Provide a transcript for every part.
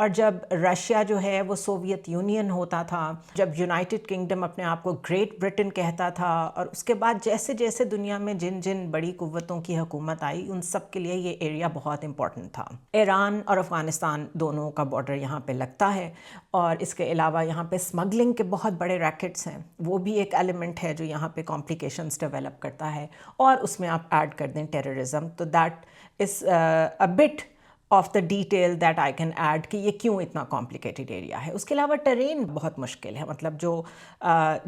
اور جب رشیا جو ہے وہ سوویت یونین ہوتا تھا، جب یونائٹڈ کنگڈم اپنے آپ کو گریٹ برٹن کہتا تھا، اور اس کے بعد جیسے جیسے دنیا میں جن جن بڑی قوتوں کی حکومت آئی ان سب کے لیے یہ ایریا بہت امپورٹنٹ تھا. ایران اور افغانستان دونوں کا بارڈر یہاں پہ لگتا ہے، اور اس کے علاوہ یہاں پہ اسمگلنگ کے بہت بڑے ریکٹس ہیں، وہ بھی ایک ایلیمنٹ ہے جو یہاں پہ کمپلیکیشنز ڈیولپ کرتا ہے. اور اس میں آپ ایڈ کر دیں ٹیررزم، تو that is a bit of the detail that I can add کہ یہ کیوں اتنا کمپلیکیٹڈ ایریا ہے. اس کے علاوہ ٹرین بہت مشکل ہے، مطلب جو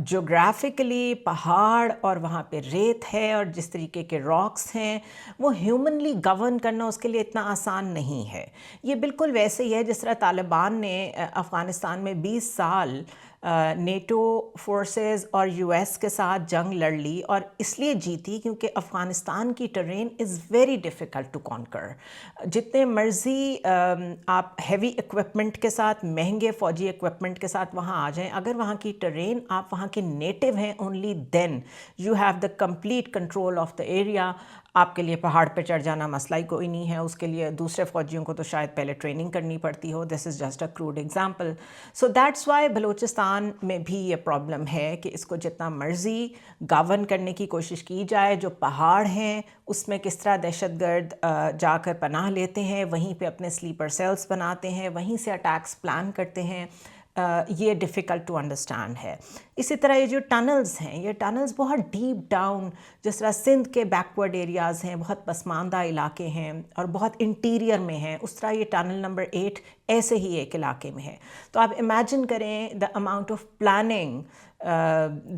جغرافکلی پہاڑ اور وہاں پہ ریت ہے اور جس طریقے کے راکس ہیں وہ ہیومنلی گورن کرنا اس کے لیے اتنا آسان نہیں ہے. یہ بالکل ویسے ہی ہے جس طرح طالبان نے افغانستان میں 20 سال نیٹو فورسز اور یو ایس کے ساتھ جنگ لڑ لی، اور اس لیے جیتی کیونکہ افغانستان کی terrain is very difficult to conquer. جتنے مرضی آپ ہیوی ایکوپمنٹ کے ساتھ، مہنگے فوجی ایکوپمنٹ کے ساتھ وہاں آ جائیں، اگر وہاں کی ٹرین، آپ وہاں کے نیٹو ہیں، only then you have the complete control of the area. آپ کے لیے پہاڑ پہ چڑھ جانا مسئلہ ہی کوئی نہیں ہے، اس کے لیے دوسرے فوجیوں کو تو شاید پہلے ٹریننگ کرنی پڑتی ہو. This is just a crude example. So that's why Balochistan میں بھی یہ پرابلم ہے کہ اس کو جتنا مرضی گورن کرنے کی کوشش کی جائے، جو پہاڑ ہیں اس میں کس طرح دہشت گرد جا کر پناہ لیتے ہیں، وہیں پہ اپنے سلیپر سیلز بناتے ہیں، وہیں سے اٹیکس پلان کرتے ہیں، یہ ڈیفیکلٹ ٹو انڈرسٹینڈ ہے. اسی طرح یہ جو ٹنلز ہیں، یہ ٹنلز بہت ڈیپ ڈاؤن، جس طرح سندھ کے بیکورڈ ایریاز ہیں، بہت پسماندہ علاقے ہیں اور بہت انٹیریئر میں ہیں، اس طرح یہ ٹنل نمبر 8 ایسے ہی ایک علاقے میں ہے. تو آپ امیجن کریں the amount of planning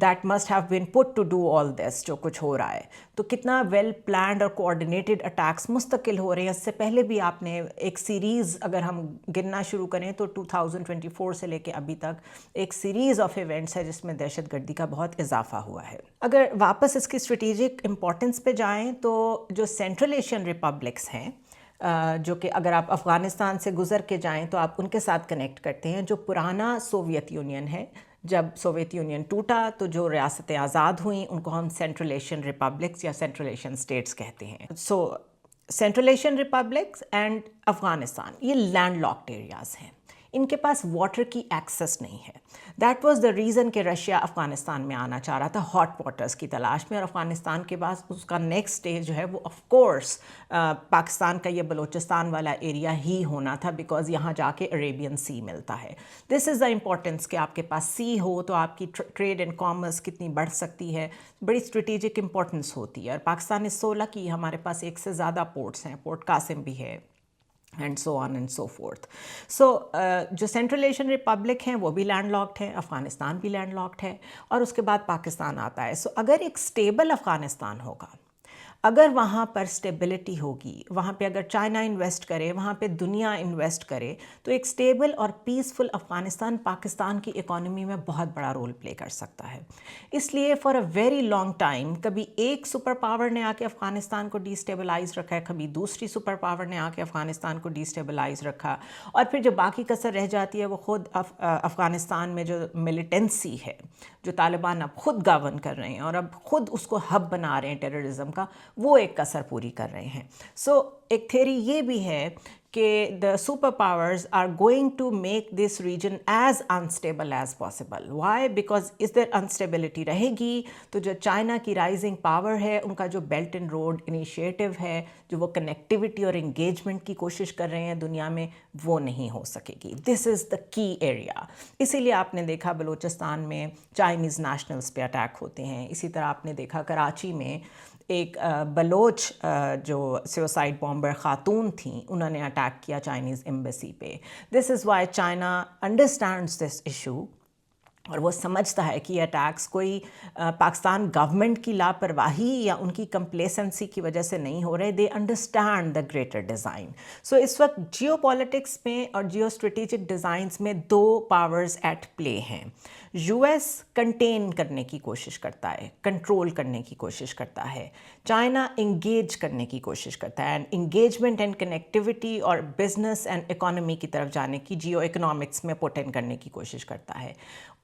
that must have been put to do all this, جو کچھ ہو رہا ہے. تو کتنا ویل پلانڈ اور کوآرڈینیٹڈ اٹیکس مستقل ہو رہے ہیں. اس سے پہلے بھی آپ نے ایک سیریز اگر ہم گننا شروع کریں تو 2024 سے لے کے ابھی تک ایک سیریز آف ایونٹس ہے جس میں دہشت گردی کا بہت اضافہ ہوا ہے. اگر واپس اس کی اسٹریٹجک امپورٹنس پہ جائیں تو جو سینٹرل ایشین ریپبلکس ہیں، جو کہ اگر آپ افغانستان سے گزر کے جائیں تو آپ ان کے ساتھ کنیکٹ کرتے ہیں، جو پرانا سوویت یونین ہے. جب سوویت یونین ٹوٹا تو جو ریاستیں آزاد ہوئیں ان کو ہم سینٹرل ایشین ریپبلکس یا سینٹرل ایشین اسٹیٹس کہتے ہیں. So Central Asian republics and Afghanistan یہ لینڈ لاکڈ ایریاز ہیں، ان کے پاس واٹر کی ایکسس نہیں ہے. دیٹ واز دا ریزن کہ رشیا افغانستان میں آنا چاہ رہا تھا ہاٹ واٹرز کی تلاش میں، اور افغانستان کے بعد اس کا نیکسٹ اسٹیج جو ہے وہ آف کورس پاکستان کا یہ بلوچستان والا ایریا ہی ہونا تھا، بیکاز یہاں جا کے عریبین سی ملتا ہے. دس از دا امپورٹنس کہ آپ کے پاس سی ہو تو آپ کی ٹریڈ اینڈ کامرس کتنی بڑھ سکتی ہے، بڑی اسٹریٹجک امپورٹنس ہوتی ہے. اور پاکستان اس 16 کی ہمارے پاس ایک سے زیادہ پورٹس ہیں، پورٹ قاسم بھی ہے and so on and so forth. So جو سینٹرل ایشین ریپبلک ہیں وہ بھی لینڈ لاکڈ ہیں، افغانستان بھی لینڈ لاکڈ ہے، اور اس کے بعد پاکستان آتا ہے. سو اگر ایک اسٹیبل افغانستان ہوگا، اگر وہاں پر اسٹیبلٹی ہوگی، وہاں پہ اگر چائنا انویسٹ کرے، وہاں پہ دنیا انویسٹ کرے، تو ایک اسٹیبل اور پیسفل افغانستان پاکستان کی اکانومی میں بہت بڑا رول پلے کر سکتا ہے. اس لیے for a very long time کبھی ایک سپر پاور نے آ کے افغانستان کو ڈی اسٹیبلائز رکھا ہے، کبھی دوسری سپر پاور نے آ کے افغانستان کو ڈی اسٹیبلائز رکھا، اور پھر جو باقی کسر رہ جاتی ہے وہ خود افغانستان میں جو ملیٹنسی ہے، جو طالبان اب خود گورن کر رہے ہیں اور اب خود اس کو ہب بنا رہے ہیں ٹیررزم کا، وہ ایک کسر پوری کر رہے ہیں. سو ایک تھیوری یہ بھی ہے کہ the superpowers are going to make this region as unstable as possible. Why? Because us there instability رہے گی تو جو چائنا کی رائزنگ پاور ہے، ان کا جو بیلٹ اینڈ روڈ انیشیٹو ہے، جو وہ کنیکٹیوٹی اور انگیجمنٹ کی کوشش کر رہے ہیں دنیا میں، وہ نہیں ہو سکے گی. دس از دا کی ایریا. اسی لیے آپ نے دیکھا بلوچستان میں چائنیز نیشنلز پہ اٹیک ہوتے ہیں. اسی طرح آپ نے دیکھا کراچی میں ایک بلوچ جو سوسائڈ بامبر خاتون تھیں، انہوں نے اٹیک کیا چائنیز ایمبیسی پہ. This is why China understands this issue, اور وہ سمجھتا ہے کہ یہ اٹیکس کوئی پاکستان گورنمنٹ کی لاپرواہی یا ان کی کمپلیسنسی کی وجہ سے نہیں ہو رہے. They understand the greater design. So اس وقت جیو پالیٹکس میں اور جیو اسٹریٹجک ڈیزائنس میں 2 پاورز ایٹ پلے ہیں. یو ایس کنٹین کرنے کی کوشش کرتا ہے, کنٹرول کرنے کی کوشش کرتا ہے. چائنا انگیج کرنے کی کوشش کرتا ہے, اینڈ انگیجمنٹ اینڈ کنیکٹیوٹی اور بزنس اینڈ اکانومی کی طرف جانے کی, جیو اکنامکس میں پوٹ ان کرنے کی کوشش کرتا ہے.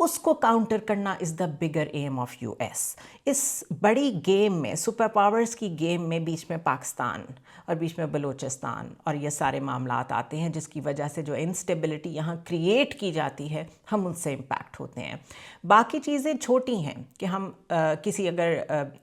اس کو کاؤنٹر کرنا از دا بگر ایم آف یو ایس. اس بڑی گیم میں, سپر پاورز کی گیم میں, بیچ میں پاکستان اور بیچ میں بلوچستان اور یہ سارے معاملات آتے ہیں, جس کی وجہ سے جو انسٹیبلٹی یہاں کریٹ کی جاتی ہے ہم ان سے امپیکٹ ہوتے ہیں. باقی چیزیں چھوٹی ہیں کہ ہم کسی اگر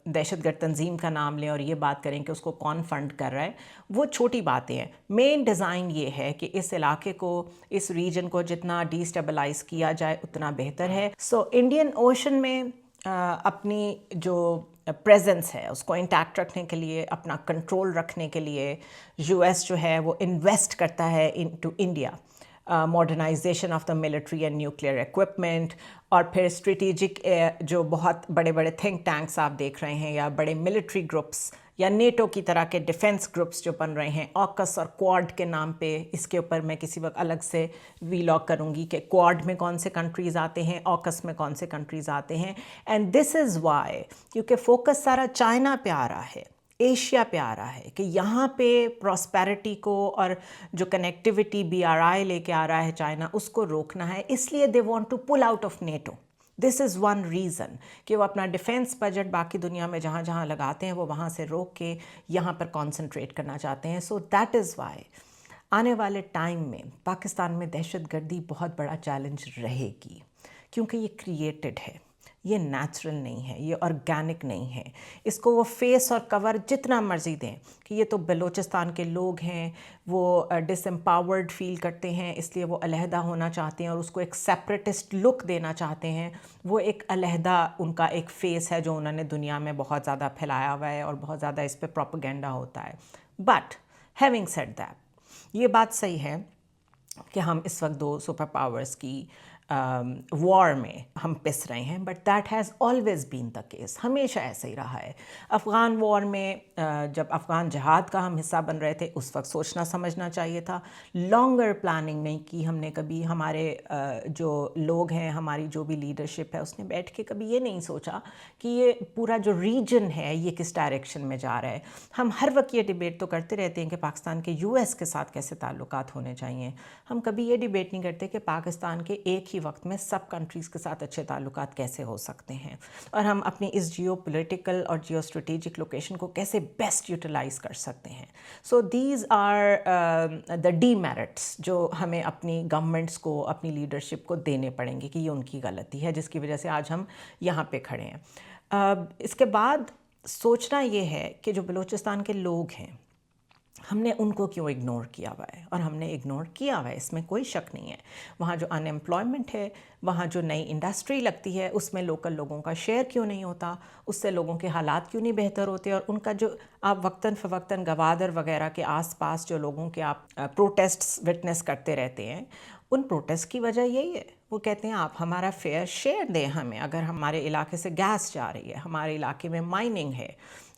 دہشت گرد تنظیم کا نام لیں اور یہ بات کریں کہ اس کو کون فنڈ کر رہا ہے, وہ چھوٹی باتیں ہیں. مین ڈیزائن یہ ہے کہ اس علاقے کو, اس ریجن کو جتنا ڈی اسٹیبلائز کیا جائے اتنا بہتر ہے. سو انڈین اوشن میں اپنی جو پریزنس ہے اس کو انٹیکٹ رکھنے کے لیے, اپنا کنٹرول رکھنے کے لیے یو ایس جو ہے وہ انویسٹ کرتا ہے into India. Modernisation of the military and nuclear equipment, اور پھر اسٹریٹیجک جو بہت بڑے بڑے تھنک ٹینکس آپ دیکھ رہے ہیں, یا بڑے ملٹری گروپس یا نیٹو کی طرح کے ڈیفنس گروپس جو بن رہے ہیں, آکس اور کوڈ کے نام پہ. اس کے اوپر میں کسی وقت الگ سے ویلاگ کروں گی کہ کوڈ میں کون سے کنٹریز آتے ہیں, آکس میں کون سے کنٹریز آتے ہیں. اینڈ دس از وائی, کیونکہ فوکس سارا چائنا پہ آ رہا ہے, ایشیا پہ آ رہا ہے, کہ یہاں پہ پراسپیرٹی کو اور جو کنیکٹیوٹی بی آر آئی لے کے آ رہا ہے چائنا, اس کو روکنا ہے. اس لیے they want to pull out of NATO. This is one reason کہ وہ اپنا ڈیفینس بجٹ باقی دنیا میں جہاں جہاں لگاتے ہیں وہ وہاں سے روک کے یہاں پر کانسنٹریٹ کرنا چاہتے ہیں. سو دیٹ از وائی آنے والے ٹائم میں پاکستان میں دہشت گردی بہت بڑا چیلنج رہے گی, کیونکہ یہ کریٹڈ ہے, یہ نیچرل نہیں ہے, یہ آرگینک نہیں ہے. اس کو وہ فیس اور کور جتنا مرضی دیں کہ یہ تو بلوچستان کے لوگ ہیں, وہ ڈس امپاورڈ فیل کرتے ہیں, اس لیے وہ علیحدہ ہونا چاہتے ہیں اور اس کو ایک سیپریٹسٹ لک دینا چاہتے ہیں. وہ ایک علیحدہ ان کا ایک فیس ہے جو انہوں نے دنیا میں بہت زیادہ پھیلایا ہوا ہے اور بہت زیادہ اس پہ پروپیگنڈا ہوتا ہے. بٹ ہیونگ سیڈ دیٹ, یہ بات صحیح ہے کہ ہم اس وقت دو سپر پاورز کی وار میں ہم پس رہے ہیں, but that has always been the case. ہمیشہ ایسا ہی رہا ہے. افغان وار میں جب افغان جہاد کا ہم حصہ بن رہے تھے اس وقت سوچنا سمجھنا چاہیے تھا, لانگر پلاننگ نہیں کی ہم نے کبھی. ہمارے جو لوگ ہیں, ہماری جو بھی لیڈرشپ ہے, اس نے بیٹھ کے کبھی یہ نہیں سوچا کہ یہ پورا جو ریجن ہے یہ کس ڈائریکشن میں جا رہا ہے. ہم ہر وقت یہ ڈیبیٹ تو کرتے رہتے ہیں کہ پاکستان کے یو ایس کے ساتھ کیسے تعلقات ہونے چاہیے. ہم کبھی یہ ڈیبیٹ نہیں کرتے کہ پاکستان کے ایک ہی وقت میں سب کنٹریز کے ساتھ اچھے تعلقات کیسے ہو سکتے ہیں, اور ہم اپنی اس جیو پولیٹیکل اور جیو اسٹریٹیجک لوکیشن کو کیسے بیسٹ یوٹیلائز کر سکتے ہیں. So these are the demerits جو ہمیں اپنی گورنمنٹس کو, اپنی لیڈرشپ کو دینے پڑیں گے کہ یہ ان کی غلطی ہے جس کی وجہ سے آج ہم یہاں پہ کھڑے ہیں. اس کے بعد سوچنا یہ ہے کہ جو بلوچستان کے لوگ ہیں ہم نے ان کو کیوں اگنور کیا ہوا ہے, اور ہم نے اگنور کیا ہوا ہے, اس میں کوئی شک نہیں ہے. وہاں جو ان ایمپلائمنٹ ہے, وہاں جو نئی انڈسٹری لگتی ہے, اس میں لوکل لوگوں کا شیئر کیوں نہیں ہوتا, اس سے لوگوں کے حالات کیوں نہیں بہتر ہوتے, اور ان کا جو آپ وقتاً فوقتاً گوادر وغیرہ کے آس پاس جو لوگوں کے آپ پروٹیسٹس وٹنس کرتے رہتے ہیں, ان پروٹیسٹ کی وجہ یہی ہے. وہ کہتے ہیں آپ ہمارا فیئر شیئر دیں ہمیں. اگر ہمارے علاقے سے گیس جا رہی ہے, ہمارے علاقے میں مائننگ ہے,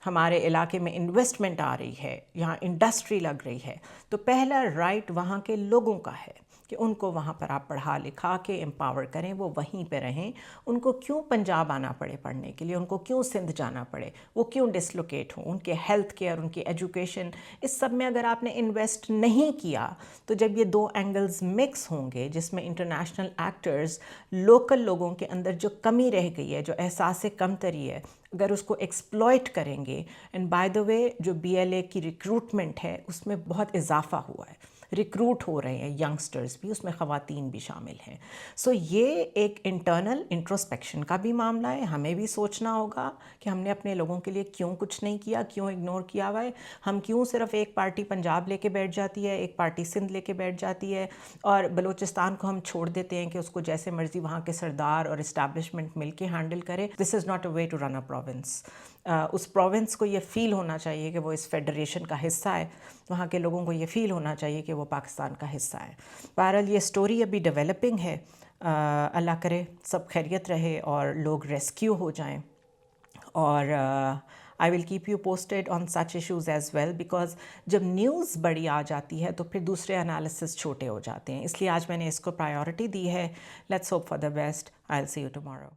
ہمارے علاقے میں انویسٹمنٹ آ رہی ہے, یہاں انڈسٹری لگ رہی ہے, تو پہلا رائٹ وہاں کے لوگوں کا ہے کہ ان کو وہاں پر آپ پڑھا لکھا کے امپاور کریں, وہ وہیں پہ رہیں. ان کو کیوں پنجاب آنا پڑے پڑھنے کے لیے, ان کو کیوں سندھ جانا پڑے, وہ کیوں ڈسلوکیٹ ہوں. ان کے ہیلتھ کیئر, ان کی ایجوکیشن, اس سب میں اگر آپ نے انویسٹ نہیں کیا تو جب یہ دو اینگلز مکس ہوں گے جس میں انٹرنیشنل ایکٹرز لوکل لوگوں کے اندر جو کمی رہ گئی ہے, جو احساس کمتری ہے, اگر اس کو ایکسپلوئٹ کریں گے. اینڈ بائی دا وے جو بی ایل اے کی ریکروٹمنٹ ہے اس میں بہت اضافہ ہوا ہے, ریکروٹ ہو رہے ہیں ینگسٹرز بھی, اس میں خواتین بھی شامل ہیں. سو یہ ایک انٹرنل انٹروسپیکشن کا بھی معاملہ ہے. ہمیں بھی سوچنا ہوگا کہ ہم نے اپنے لوگوں کے لیے کیوں کچھ نہیں کیا, کیوں اگنور کیا ہوا ہے. ہم کیوں صرف ایک پارٹی پنجاب لے کے بیٹھ جاتی ہے, ایک پارٹی سندھ لے کے بیٹھ جاتی ہے, اور بلوچستان کو ہم چھوڑ دیتے ہیں کہ اس کو جیسے مرضی وہاں کے سردار اور اسٹیبلشمنٹ مل کے ہینڈل کرے. This is not a way to run a province. اس پروونس کو یہ فیل ہونا چاہیے کہ وہ اس فیڈریشن کا حصہ ہے, وہاں کے لوگوں کو یہ فیل ہونا چاہیے کہ وہ پاکستان کا حصہ ہے. بہرحال یہ سٹوری ابھی ڈیولپنگ ہے. اللہ کرے سب خیریت رہے اور لوگ ریسکیو ہو جائیں, اور I will keep you posted on such issues as well, because جب نیوز بڑی آ جاتی ہے تو پھر دوسرے انالیسس چھوٹے ہو جاتے ہیں، اس لیے آج میں نے اس کو پرائیورٹی دی ہے. Let's hope for the best. I will see you tomorrow.